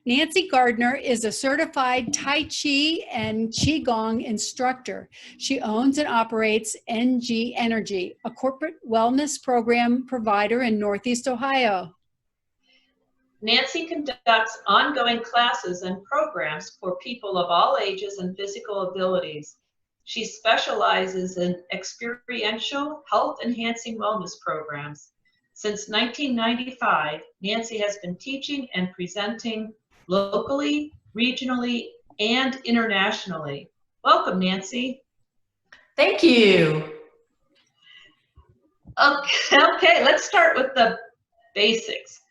Nancy Gardner is a certified Tai Chi and Qigong instructor. She owns and operates NG Energy, a corporate wellness program provider in Northeast Ohio. Nancy conducts ongoing classes and programs for people of all ages and physical abilities. She specializes in experiential, health-enhancing wellness programs. Since 1995, Nancy has been teaching and presenting locally, regionally, and internationally. Welcome, Nancy. Thank you. Okay, let's start with the basics.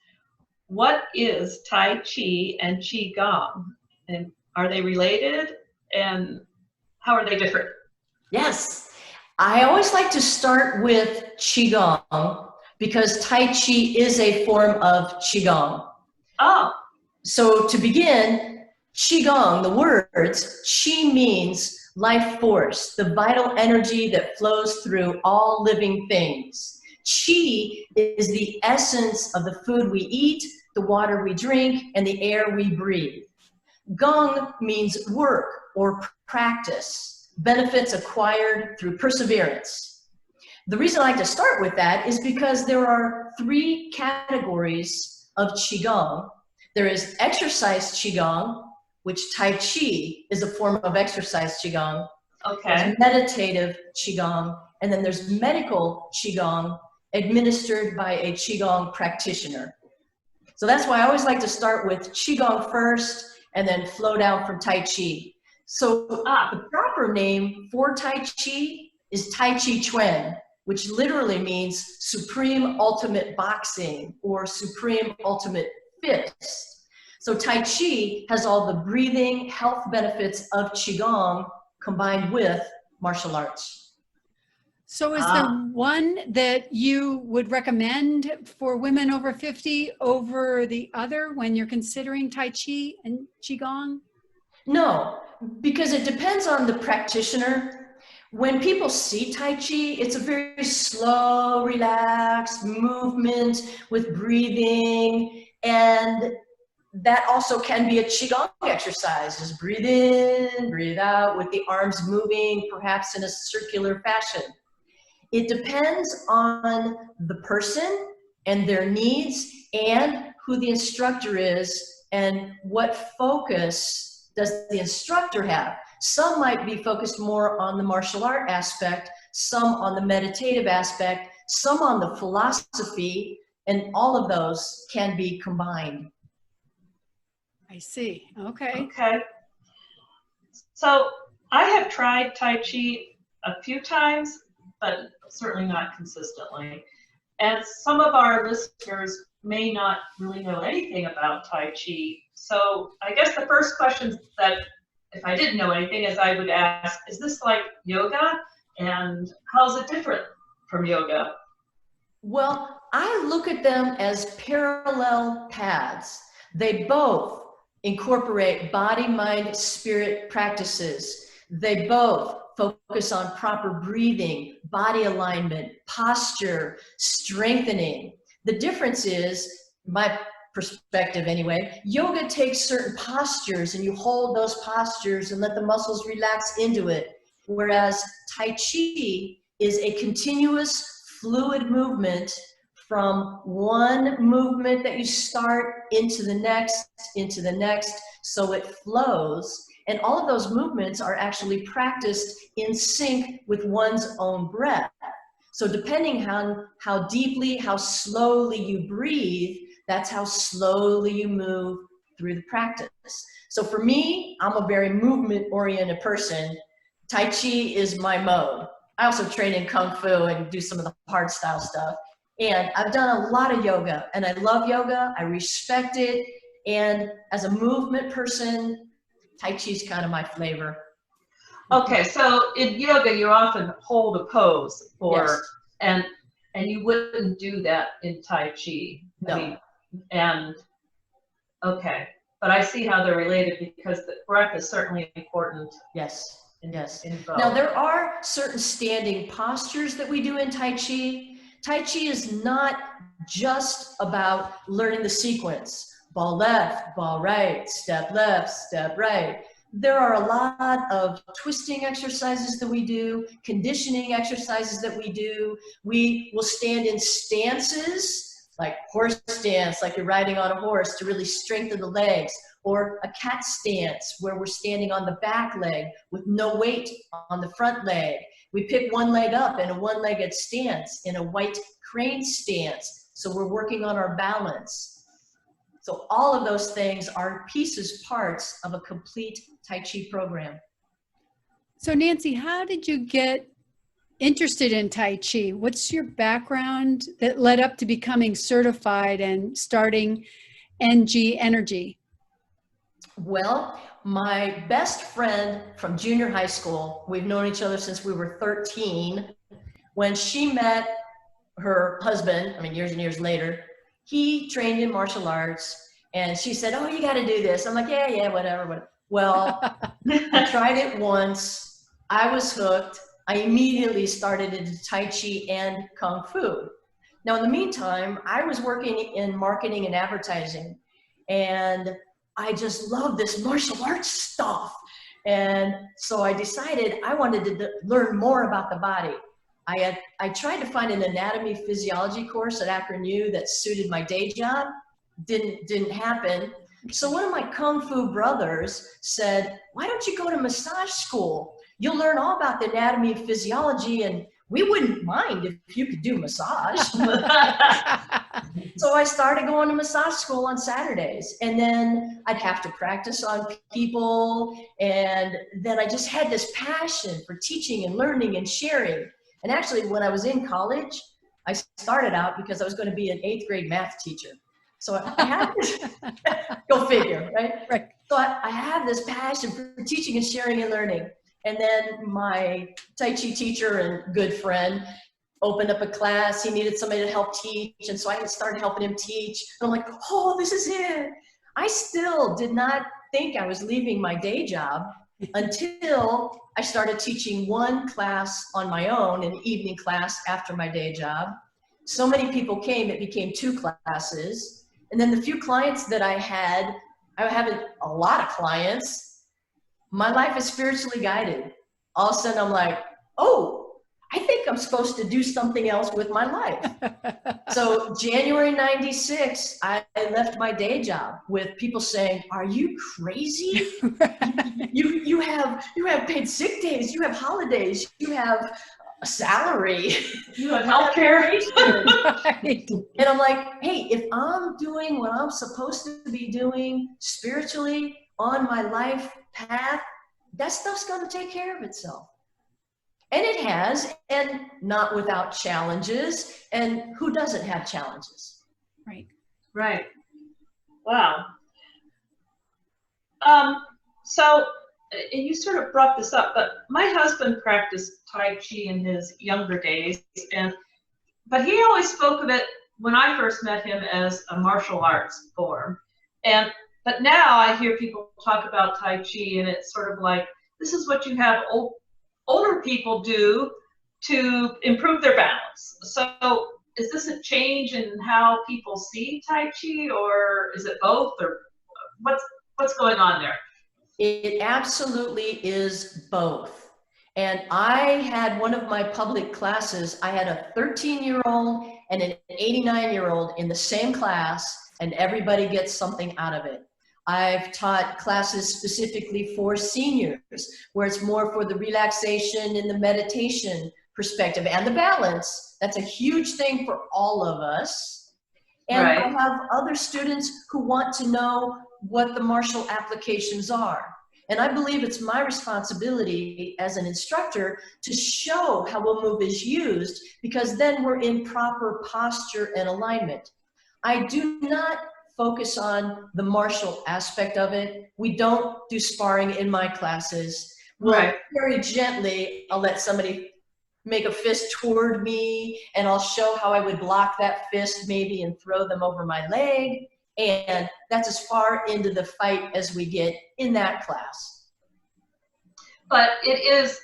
What is Tai Chi and Qigong? And are they related? And how are they different? Yes, I always like to start with Qigong because Tai Chi is a form of Qigong. Oh. So to begin, Qigong, the words, Qi means life force, the vital energy that flows through all living things. Qi is the essence of the food we eat, the water we drink, and the air we breathe. Gong means work or practice, benefits acquired through perseverance. The reason I like to start with that is because there are 3 categories of Qigong. There is exercise Qigong, which Tai Chi is a form of exercise Qigong. Okay. There's meditative Qigong, and then there's medical Qigong administered by a Qigong practitioner. So that's why I always like to start with Qigong first and then flow down from Tai Chi. So the proper name for Tai Chi is Tai Chi Chuan, which literally means supreme ultimate boxing or supreme ultimate fist. So Tai Chi has all the breathing health benefits of Qigong combined with martial arts. So is there one that you would recommend for women over 50 over the other when you're considering Tai Chi and Qigong? No, because it depends on the practitioner. When people see Tai Chi, it's a very slow, relaxed movement with breathing, and that also can be a Qigong exercise. Just breathe in, breathe out with the arms moving, perhaps in a circular fashion. It depends on the person and their needs and who the instructor is and what focus does the instructor have. Some might be focused more on the martial art aspect, some on the meditative aspect, some on the philosophy, and all of those can be combined. I see. Okay. Okay. So I have tried Tai Chi a few times, but certainly not consistently. And some of our listeners may not really know anything about Tai Chi. So I guess the first question that, if I didn't know anything, is I would ask, is this like yoga? And how is it different from yoga? Well, I look at them as parallel paths. They both incorporate body, mind, spirit practices. They both focus on proper breathing, body alignment, posture, strengthening. The difference is, my perspective anyway, yoga takes certain postures and you hold those postures and let the muscles relax into it. Whereas Tai Chi is a continuous fluid movement from one movement that you start into the next, so it flows. And all of those movements are actually practiced in sync with one's own breath. So depending on how deeply, how slowly you breathe, that's how slowly you move through the practice. So for me, I'm a very movement-oriented person. Tai Chi is my mode. I also train in Kung Fu and do some of the hard style stuff. And I've done a lot of yoga, and I love yoga. I respect it. And as a movement person, Tai Chi is kind of my flavor. Okay, so in yoga, you often hold a pose for, yes. and you wouldn't do that in Tai Chi. No. I mean, and okay, but I see how they're related because the breath is certainly important. Yes. Yes. In both. Now there are certain standing postures that we do in Tai Chi. Tai Chi is not just about learning the sequence. ball left, ball right, step left, step right. There are a lot of twisting exercises that we do, conditioning exercises that we do. We will stand in stances, like horse stance, like you're riding on a horse to really strengthen the legs, or a cat stance where we're standing on the back leg with no weight on the front leg. We pick one leg up in a one-legged stance, in a white crane stance. So we're working on our balance. So all of those things are pieces, parts of a complete Tai Chi program. So Nancy, how did you get interested in Tai Chi? What's your background that led up to becoming certified and starting NG Energy? Well, my best friend from junior high school, we've known each other since we were 13. When she met her husband, I mean, years and years later, he trained in martial arts, and she said, oh, you got to do this. I'm like, yeah, whatever. Well, I tried it once. I was hooked. I immediately started into Tai Chi and Kung Fu. Now, in the meantime, I was working in marketing and advertising, and I just love this martial arts stuff. And so I decided I wanted to learn more about the body. I tried to find an anatomy physiology course at Akron U that suited my day job. Didn't happen. So one of my Kung Fu brothers said, why don't you go to massage school? You'll learn all about the anatomy and physiology, and we wouldn't mind if you could do massage. So I started going to massage school on Saturdays, and then I'd have to practice on people. And then I just had this passion for teaching and learning and sharing. And actually, when I was in college, I started out because I was going to be an 8th grade math teacher. So I had this, go figure, right? Right. So I have this passion for teaching and sharing and learning. And then my Tai Chi teacher and good friend opened up a class. He needed somebody to help teach. And so I started helping him teach. And I'm like, oh, this is it. I still did not think I was leaving my day job until I started teaching one class on my own, an evening class after my day job. So many people came, it became 2 classes. And then the few clients that I haven't a lot of clients. My life is spiritually guided. All of a sudden I'm like, oh, I think I'm supposed to do something else with my life. So January 96, I left my day job with people saying, are you crazy? You have paid sick days, you have holidays, you have a salary, You have healthcare. Right. And I'm like, hey, if I'm doing what I'm supposed to be doing spiritually on my life path, that stuff's going to take care of itself. And it has, and not without challenges. And who doesn't have challenges? Right. Right. Wow. So, and you sort of brought this up, but my husband practiced Tai Chi in his younger days, but he always spoke of it when I first met him as a martial arts form. But now I hear people talk about Tai Chi, and it's sort of like, this is what you have older people do to improve their balance. So is this a change in how people see Tai Chi, or is it both, or what's going on there? It absolutely is both. And I had one of my public classes, I had a 13-year-old and an 89-year-old in the same class, and everybody gets something out of it. I've taught classes specifically for seniors, where it's more for the relaxation and the meditation perspective and the balance. That's a huge thing for all of us. And Right. I have other students who want to know what the martial applications are. And I believe it's my responsibility as an instructor to show how a move is used, because then we're in proper posture and alignment. I do not focus on the martial aspect of it. We don't do sparring in my classes. Right. Very gently, I'll let somebody make a fist toward me, and I'll show how I would block that fist maybe and throw them over my leg. And that's as far into the fight as we get in that class. But it is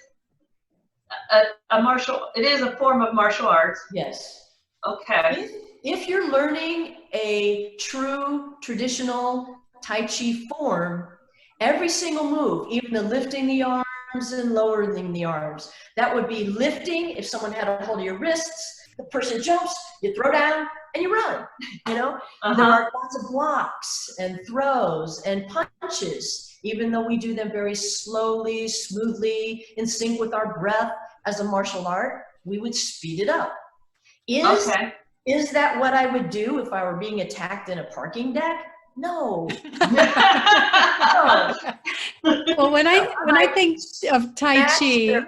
it is a form of martial arts. Yes. Okay. if you're learning a true traditional Tai Chi form, every single move, even the lifting the arms and lowering the arms, that would be lifting. If someone had a hold of your wrists, the person jumps, you throw down, and you run, you know? There are lots of blocks and throws and punches, even though we do them very slowly, smoothly, in sync with our breath as a martial art, we would speed it up. Is that what I would do if I were being attacked in a parking deck? No. No. Well, when I think of Tai Chi,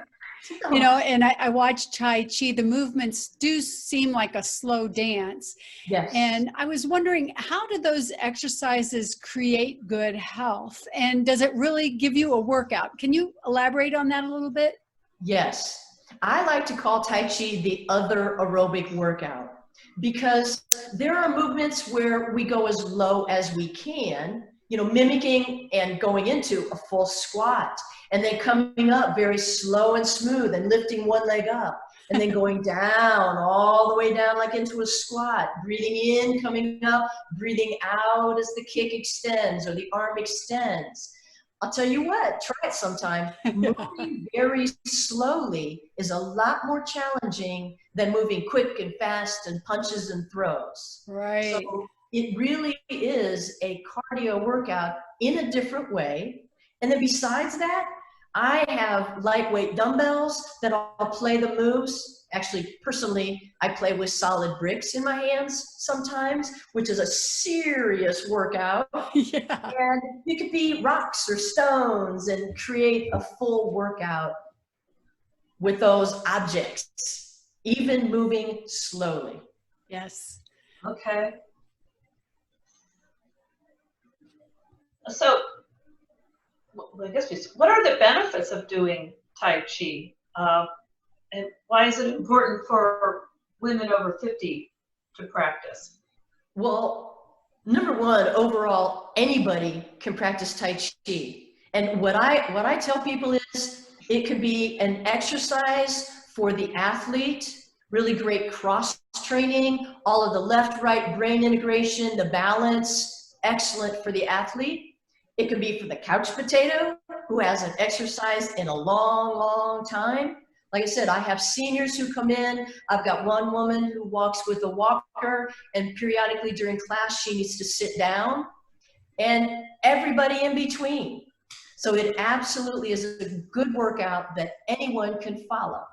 you know, and I watch Tai Chi, the movements do seem like a slow dance. Yes. And I was wondering, how do those exercises create good health? And does it really give you a workout? Can you elaborate on that a little bit? Yes. I like to call Tai Chi the other aerobic workout, because there are movements where we go as low as we can, you know, mimicking and going into a full squat, and then coming up very slow and smooth and lifting one leg up, and then going down, all the way down like into a squat, breathing in, coming up, breathing out as the kick extends or the arm extends. I'll tell you what, try it sometime. Moving very slowly is a lot more challenging than moving quick and fast and punches and throws. Right. So it really is a cardio workout in a different way. And then besides that, I have lightweight dumbbells that I'll play the moves. Actually, personally, I play with solid bricks in my hands sometimes, which is a serious workout. Yeah. And it could be rocks or stones and create a full workout with those objects, even moving slowly. Yes. Okay. So, well, I guess what are the benefits of doing Tai Chi? And why is it important for women over 50 to practice? Well, number one, overall, anybody can practice Tai Chi. And what I tell people is it could be an exercise for the athlete, really great cross training, all of the left-right brain integration, the balance, excellent for the athlete. It could be for the couch potato who hasn't exercised in a long, long time. Like I said, I have seniors who come in. I've got one woman who walks with a walker, and periodically during class, she needs to sit down, and everybody in between. So it absolutely is a good workout that anyone can follow.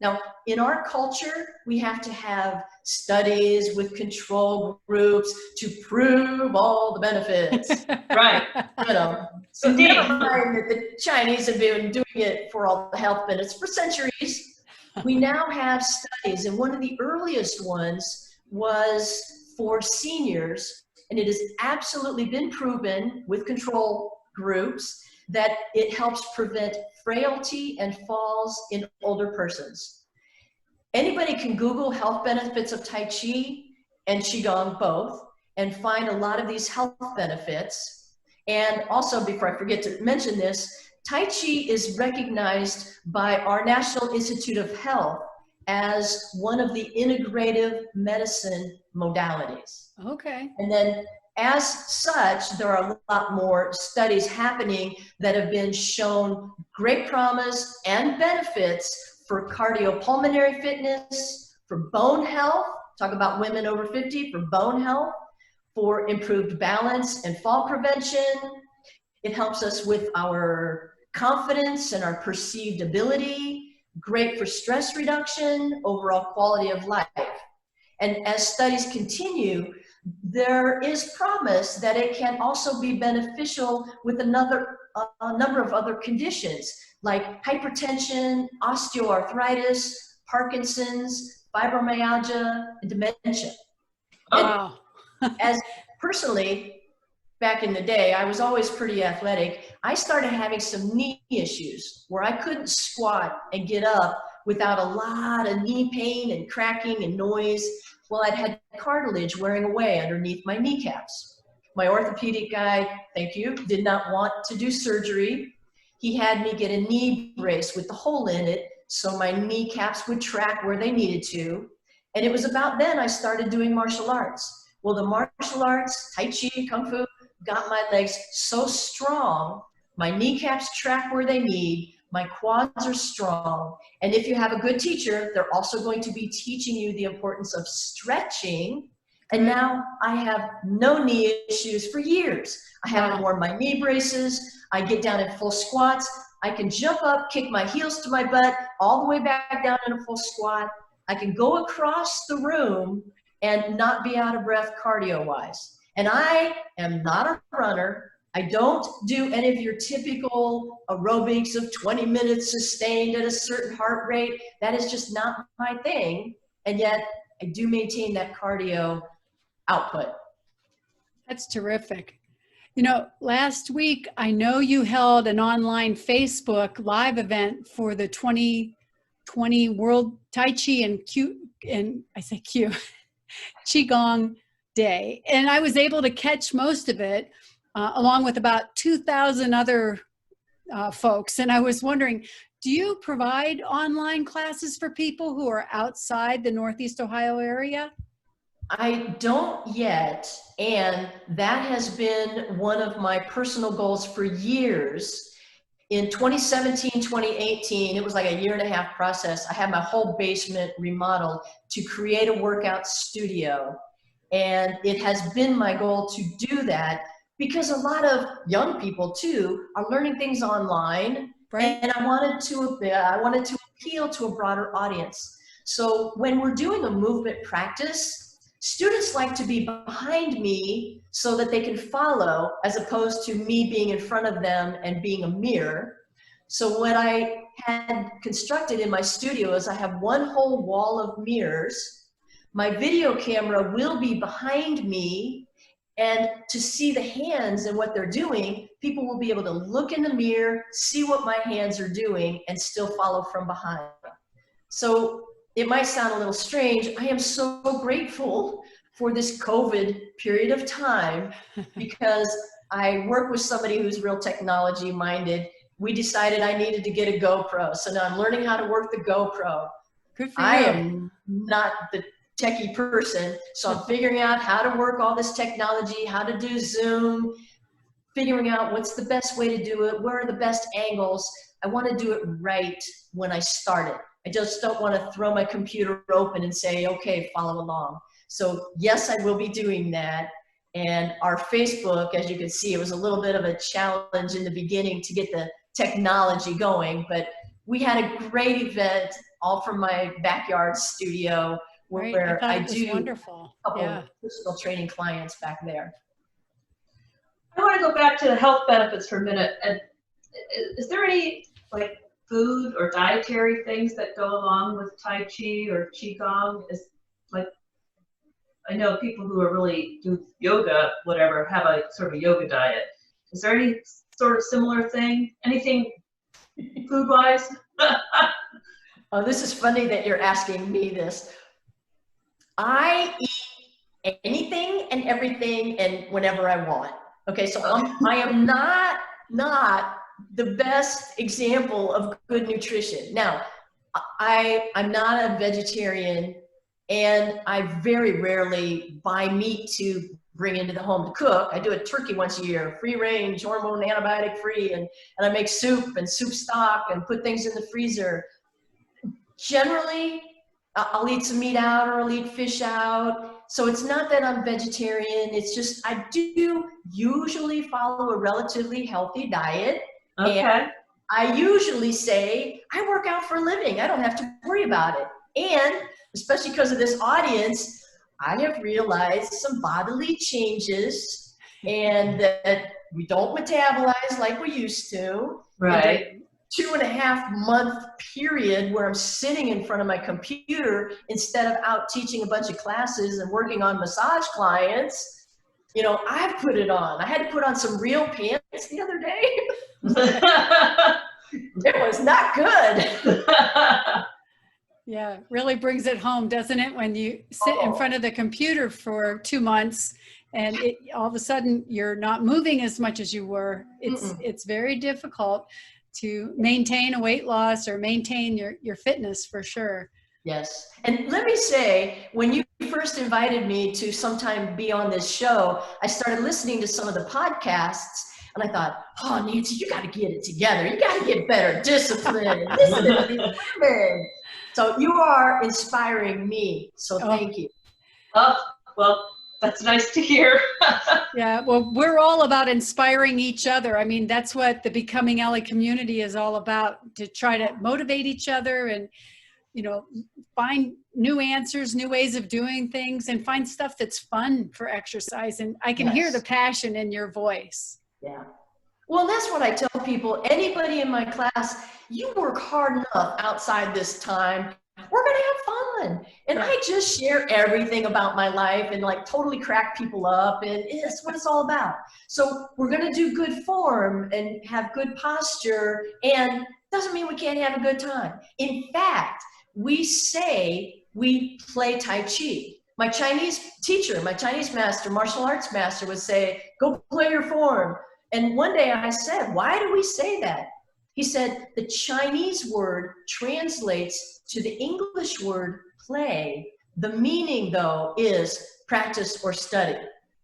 Now, in our culture, we have to have studies with control groups to prove all the benefits. Right. You know, so never mind that the Chinese have been doing it for all the health benefits for centuries. We now have studies, and one of the earliest ones was for seniors, and it has absolutely been proven with control groups that it helps prevent frailty and falls in older persons. Anybody can Google health benefits of Tai Chi and Qigong both and find a lot of these health benefits. And also, before I forget to mention this, Tai Chi is recognized by our National Institute of Health as one of the integrative medicine modalities. Okay. And then as such, there are a lot more studies happening that have been shown great promise and benefits for cardiopulmonary fitness, for bone health, talk about women over 50, for bone health, for improved balance and fall prevention. It helps us with our confidence and our perceived ability, great for stress reduction, overall quality of life. And as studies continue, there is promise that it can also be beneficial with a number of other conditions like hypertension, osteoarthritis, Parkinson's, fibromyalgia, and dementia. Wow. As personally, back in the day, I was always pretty athletic. I started having some knee issues where I couldn't squat and get up without a lot of knee pain and cracking and noise. Well, I'd had cartilage wearing away underneath my kneecaps. My orthopedic guy, thank you, did not want to do surgery. He had me get a knee brace with the hole in it so my kneecaps would track where they needed to. And it was about then I started doing martial arts. Well, the martial arts, Tai Chi, Kung Fu, got my legs so strong, my kneecaps track where they need, my quads are strong. And if you have a good teacher, they're also going to be teaching you the importance of stretching. And now I have no knee issues for years. I haven't worn my knee braces. I get down in full squats. I can jump up, kick my heels to my butt, all the way back down in a full squat. I can go across the room and not be out of breath cardio-wise. And I am not a runner. I don't do any of your typical aerobics of 20 minutes sustained at a certain heart rate. That is just not my thing. And yet I do maintain that cardio output. That's terrific. You know, last week, I know you held an online Facebook live event for the 2020 World Tai Chi and Qigong Day. And I was able to catch most of it, along with about 2,000 other folks. And I was wondering, do you provide online classes for people who are outside the Northeast Ohio area? I don't yet, and that has been one of my personal goals for years. In 2017, 2018, it was like a 1.5-year process. I had my whole basement remodeled to create a workout studio. And it has been my goal to do that because a lot of young people too are learning things online. Right. And I wanted to appeal to a broader audience. So when we're doing a movement practice, students like to be behind me so that they can follow, as opposed to me being in front of them and being a mirror. So what I had constructed in my studio is I have one whole wall of mirrors. My video camera will be behind me, and to see the hands and what they're doing, people will be able to look in the mirror, see what my hands are doing, and still follow from behind. So it might sound a little strange. I am so grateful for this COVID period of time because I work with somebody who's real technology minded. We decided I needed to get a GoPro. So now I'm learning how to work the GoPro. Good for you. I am not the techie person. So I'm figuring out how to work all this technology, how to do Zoom, figuring out what's the best way to do it, where are the best angles. I want to do it right when I start it. I just don't want to throw my computer open and say, okay, follow along. So yes, I will be doing that. And our Facebook, as you can see, it was a little bit of a challenge in the beginning to get the technology going, but we had a great event all from my backyard studio where I do wonderful. a couple of personal training clients back there. I want to go back to the health benefits for a minute. And is there any like food or dietary things that go along with Tai Chi or Qigong? Is like, I know people who are really do yoga, whatever, have a sort of yoga diet. Is there any sort of similar thing? Anything food-wise? Oh, this is funny that you're asking me this. I eat anything and everything and whenever I want. Okay, so I am not the best example of good nutrition. Now, I'm not a vegetarian, and I very rarely buy meat to bring into the home to cook. I do a turkey once a year, free range, hormone, antibiotic free, and I make soup and soup stock and put things in the freezer. Generally, I'll eat some meat out or I'll eat fish out. So it's not that I'm vegetarian, it's just I do usually follow a relatively healthy diet. Okay. And I usually say, I work out for a living. I don't have to worry about it. And especially because of this audience, I have realized some bodily changes and that we don't metabolize like we used to. Right. 2.5-month period where I'm sitting in front of my computer instead of out teaching a bunch of classes and working on massage clients, you know, I've put it on. I had to put on some real pants the other day. It was not good. Yeah, really brings it home, doesn't it? When you sit in front of the computer for 2 months and all of a sudden you're not moving as much as you were. It's very difficult to maintain a weight loss or maintain your fitness for sure. Yes. And let me say, when you first invited me to sometime be on this show, I started listening to some of the podcasts and I thought, oh, Nancy, you got to get it together. You got to get better discipline. Listen to these women. So you are inspiring me. So thank you. Oh, well, that's nice to hear. Yeah, well, we're all about inspiring each other. I mean, that's what the Becoming Elli community is all about, to try to motivate each other and, you know, find new answers, new ways of doing things, and find stuff that's fun for exercise. And I can hear the passion in your voice. Yeah. Well, that's what I tell people. Anybody in my class, you work hard enough outside this time. We're going to have fun. And I just share everything about my life and like totally crack people up. And it's what it's all about. So we're going to do good form and have good posture. And doesn't mean we can't have a good time. In fact, we say we play Tai Chi. My Chinese teacher, my Chinese master, martial arts master would say, go play your form. And one day I said, why do we say that? He said, the Chinese word translates to the English word play. The meaning, though, is practice or study.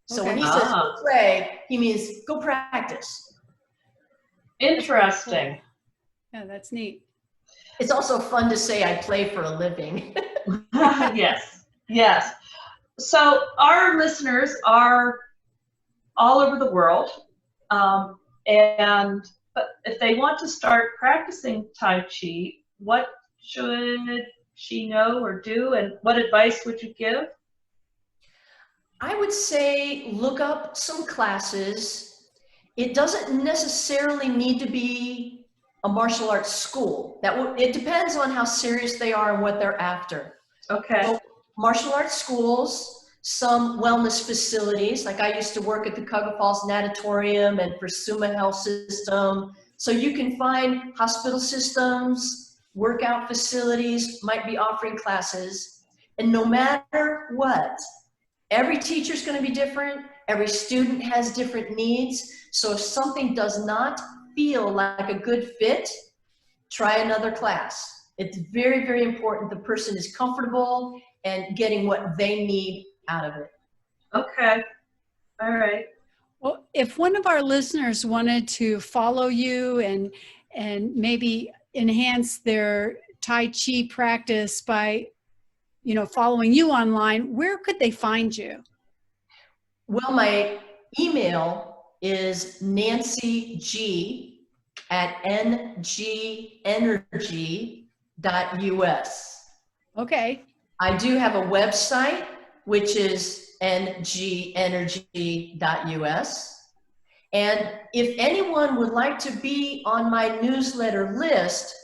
So when he says go play, he means go practice. Interesting. Yeah, that's neat. It's also fun to say I play for a living. Yes, yes. So our listeners are all over the world. And if they want to start practicing Tai Chi, what should she know or do, and what advice would you give? I would say look up some classes. It doesn't necessarily need to be a martial arts school. It depends on how serious they are and what they're after. Okay. So, martial arts schools, some wellness facilities, like I used to work at the Cuyahoga Falls Natatorium and for Suma Health System. So you can find hospital systems, workout facilities might be offering classes. And no matter what, every teacher's going to be different. Every student has different needs. So if something does not feel like a good fit, try another class. It's very, very important the person is comfortable and getting what they need out of it. Okay. All right. Well, if one of our listeners wanted to follow you and maybe enhance their Tai Chi practice by, you know, following you online, where could they find you? Well, my email is nancygg@ngenergy.us. Okay. I do have a website, which is ngenergy.us. And if anyone would like to be on my newsletter list,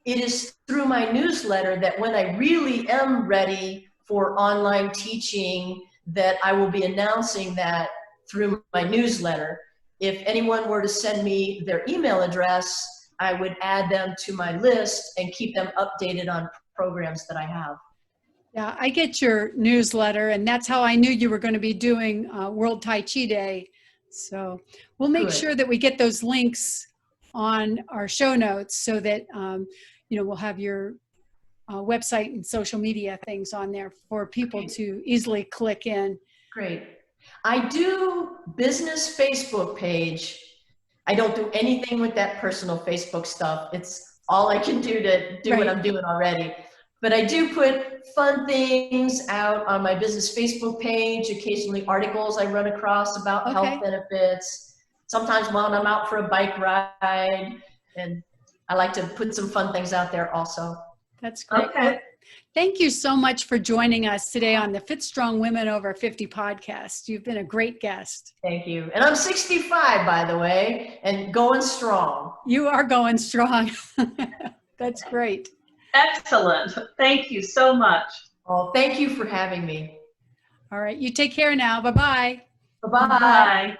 it is through my newsletter that when I really am ready for online teaching, that I will be announcing that through my newsletter. If anyone were to send me their email address, I would add them to my list and keep them updated on programs that I have. Yeah, I get your newsletter, and that's how I knew you were going to be doing World Tai Chi Day. So we'll make sure that we get those links on our show notes so that, you know, we'll have your website and social media things on there for people to easily click in. Great. I do business Facebook page. I don't do anything with that personal Facebook stuff. It's all I can do to do what I'm doing already. But I do put fun things out on my business Facebook page, occasionally articles I run across about health benefits, sometimes when I'm out for a bike ride, and I like to put some fun things out there also. That's great. Okay. Thank you so much for joining us today on the Fit Strong Women Over 50 podcast. You've been a great guest. Thank you. And I'm 65, by the way, and going strong. You are going strong. That's great. Excellent. Thank you so much. Oh, thank you for having me. All right. You take care now. Bye-bye. Bye-bye. Bye.